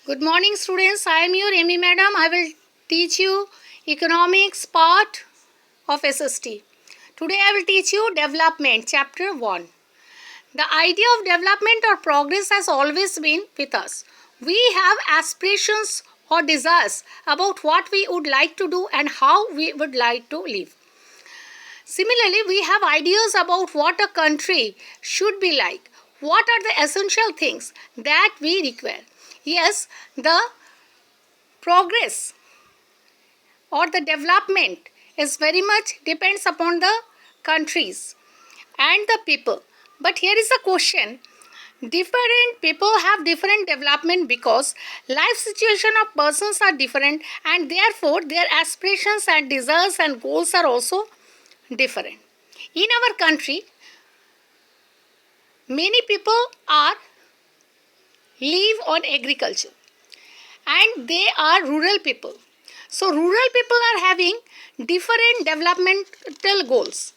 Good morning, students. I am your Amy Madam. I will teach you economics part of SST. Today I will teach you development, chapter 1. The idea of development or progress has always been with us. We have aspirations or desires about what we would like to do and how we would like to live. Similarly, we have ideas about what a country should be like. What are the essential things that we require? Yes, the progress or the development is very much depends upon the countries and the people. But here is a question. Different people have different development because life situation of persons are different, and therefore their aspirations and desires and goals are also different. In our country, many people are live on agriculture and they are rural people. So rural people are having different developmental goals,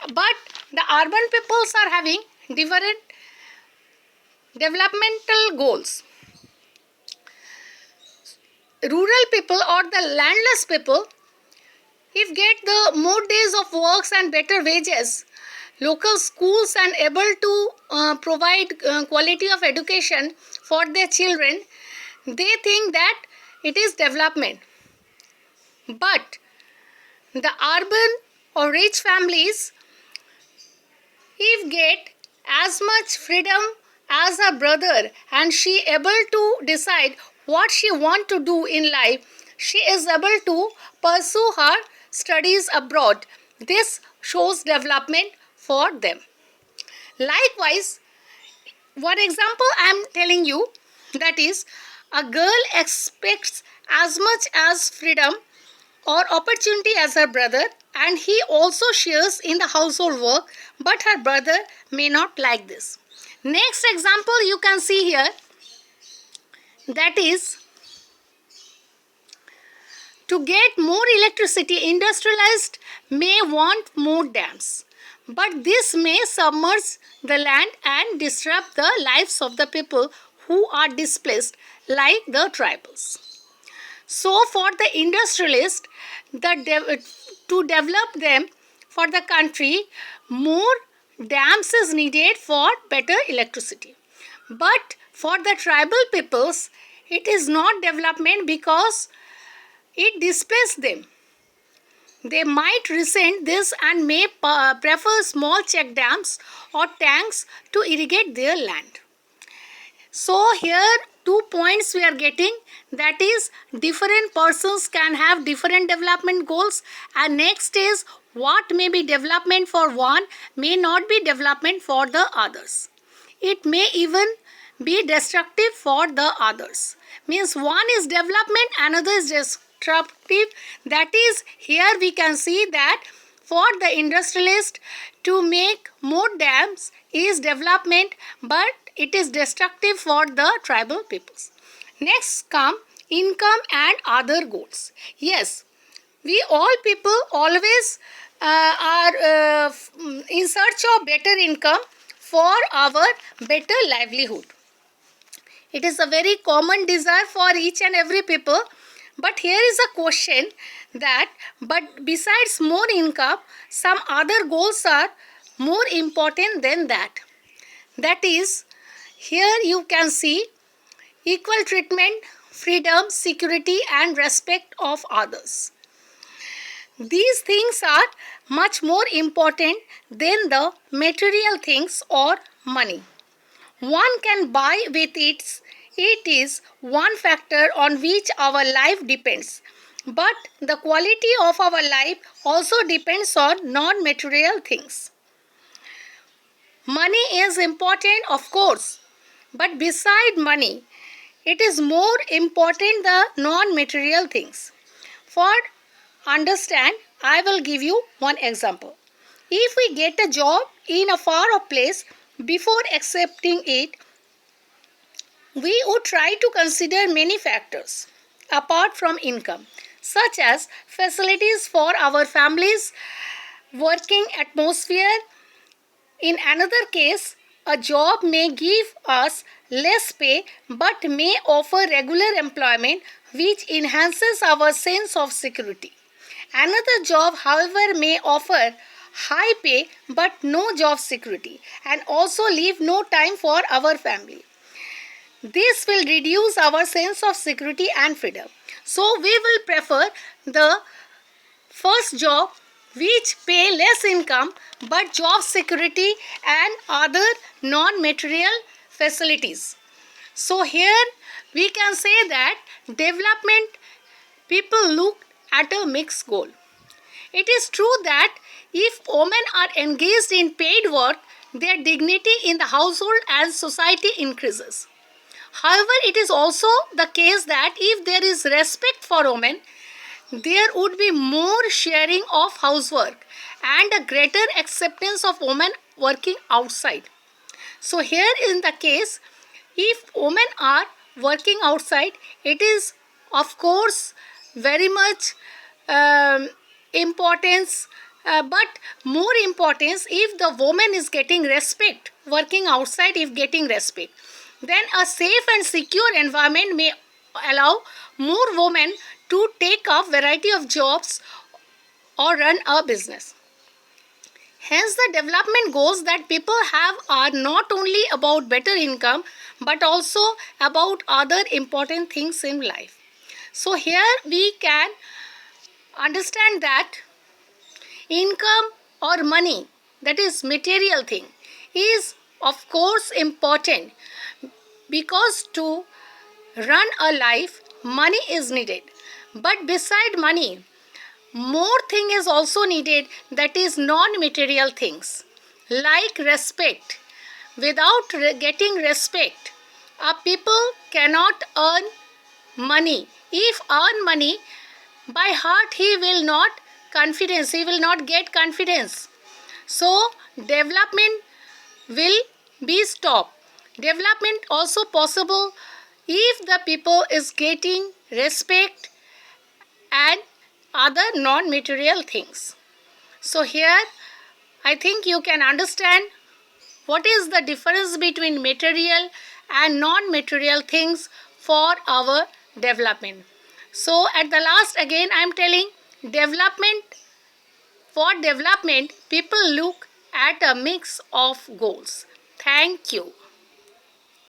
but the urban peoples are having different developmental goals. Rural people or the landless people, if get the more days of works and better wages, local schools and able to provide quality of education for their children, they think that it is development. But the urban or rich families, if get as much freedom as her brother and she able to decide what she want to do in life, she is able to pursue her studies abroad. This shows development for them. Likewise, one example I am telling you, that is, a girl expects as much as freedom or opportunity as her brother, and he also shares in the household work, but her brother may not like this. Next example you can see here, that is, to get more electricity, industrialized may want more dams, but this may submerge the land and disrupt the lives of the people who are displaced, like the tribals. So for the industrialist, to develop them for the country, more dams is needed for better electricity. But for the tribal peoples, it is not development because it displaces them. They might resent this and may prefer small check dams or tanks to irrigate their land. So here 2 points we are getting, that is, different persons can have different development goals, and next is what may be development for one may not be development for the others. It may even be destructive for the others. Means one is development, another is destructive. That is, here we can see that for the industrialist to make more dams is development, but it is destructive for the tribal peoples. Next come income and other goals. Yes, we all people always are in search of better income for our better livelihood. It is a very common desire for each and every people. But here is a question that, but besides more income, some other goals are more important than that. That is, here you can see equal treatment, freedom, security and respect of others. These things are much more important than the material things or money. One can buy with it. It is one factor on which our life depends. But the quality of our life also depends on non-material things. Money is important, of course, but beside money, it is more important the non-material things. For understand, I will give you one example. If we get a job in a far off place, before accepting it, we would try to consider many factors apart from income, such as facilities for our families, working atmosphere. In another case, A job may give us less pay but may offer regular employment which enhances our sense of security. Another job, however, may offer high pay but no job security and also leave no time for our family. This will reduce our sense of security and freedom. So we will prefer the first job which pay less income but job security and other non-material facilities. So here we can say that development people look at a mixed goal. It is true that if women are engaged in paid work, their dignity in the household and society increases. However, it is also the case that if there is respect for women, there would be more sharing of housework and a greater acceptance of women working outside. So here in the case, if women are working outside, it is of course very much importance, but more importance if the woman is getting respect, working outside if getting respect, then a safe and secure environment may allow more women to take up variety of jobs or run a business. Hence, the development goals that people have are not only about better income but also about other important things in life. So, here we can understand that income or money, that is material thing, is of course important because to run a life, money is needed. But beside money, more thing is also needed, that is non-material things like respect. Without getting respect, a people cannot earn money. If earn money, by heart he will not confidence, he will not get confidence. So development will be stopped. Development also possible if the people is getting respect and other non-material things. So here I think you can understand what is the difference between material and non-material things for our development. So at the last again I am telling, development, for development people look at a mix of goals. Thank you.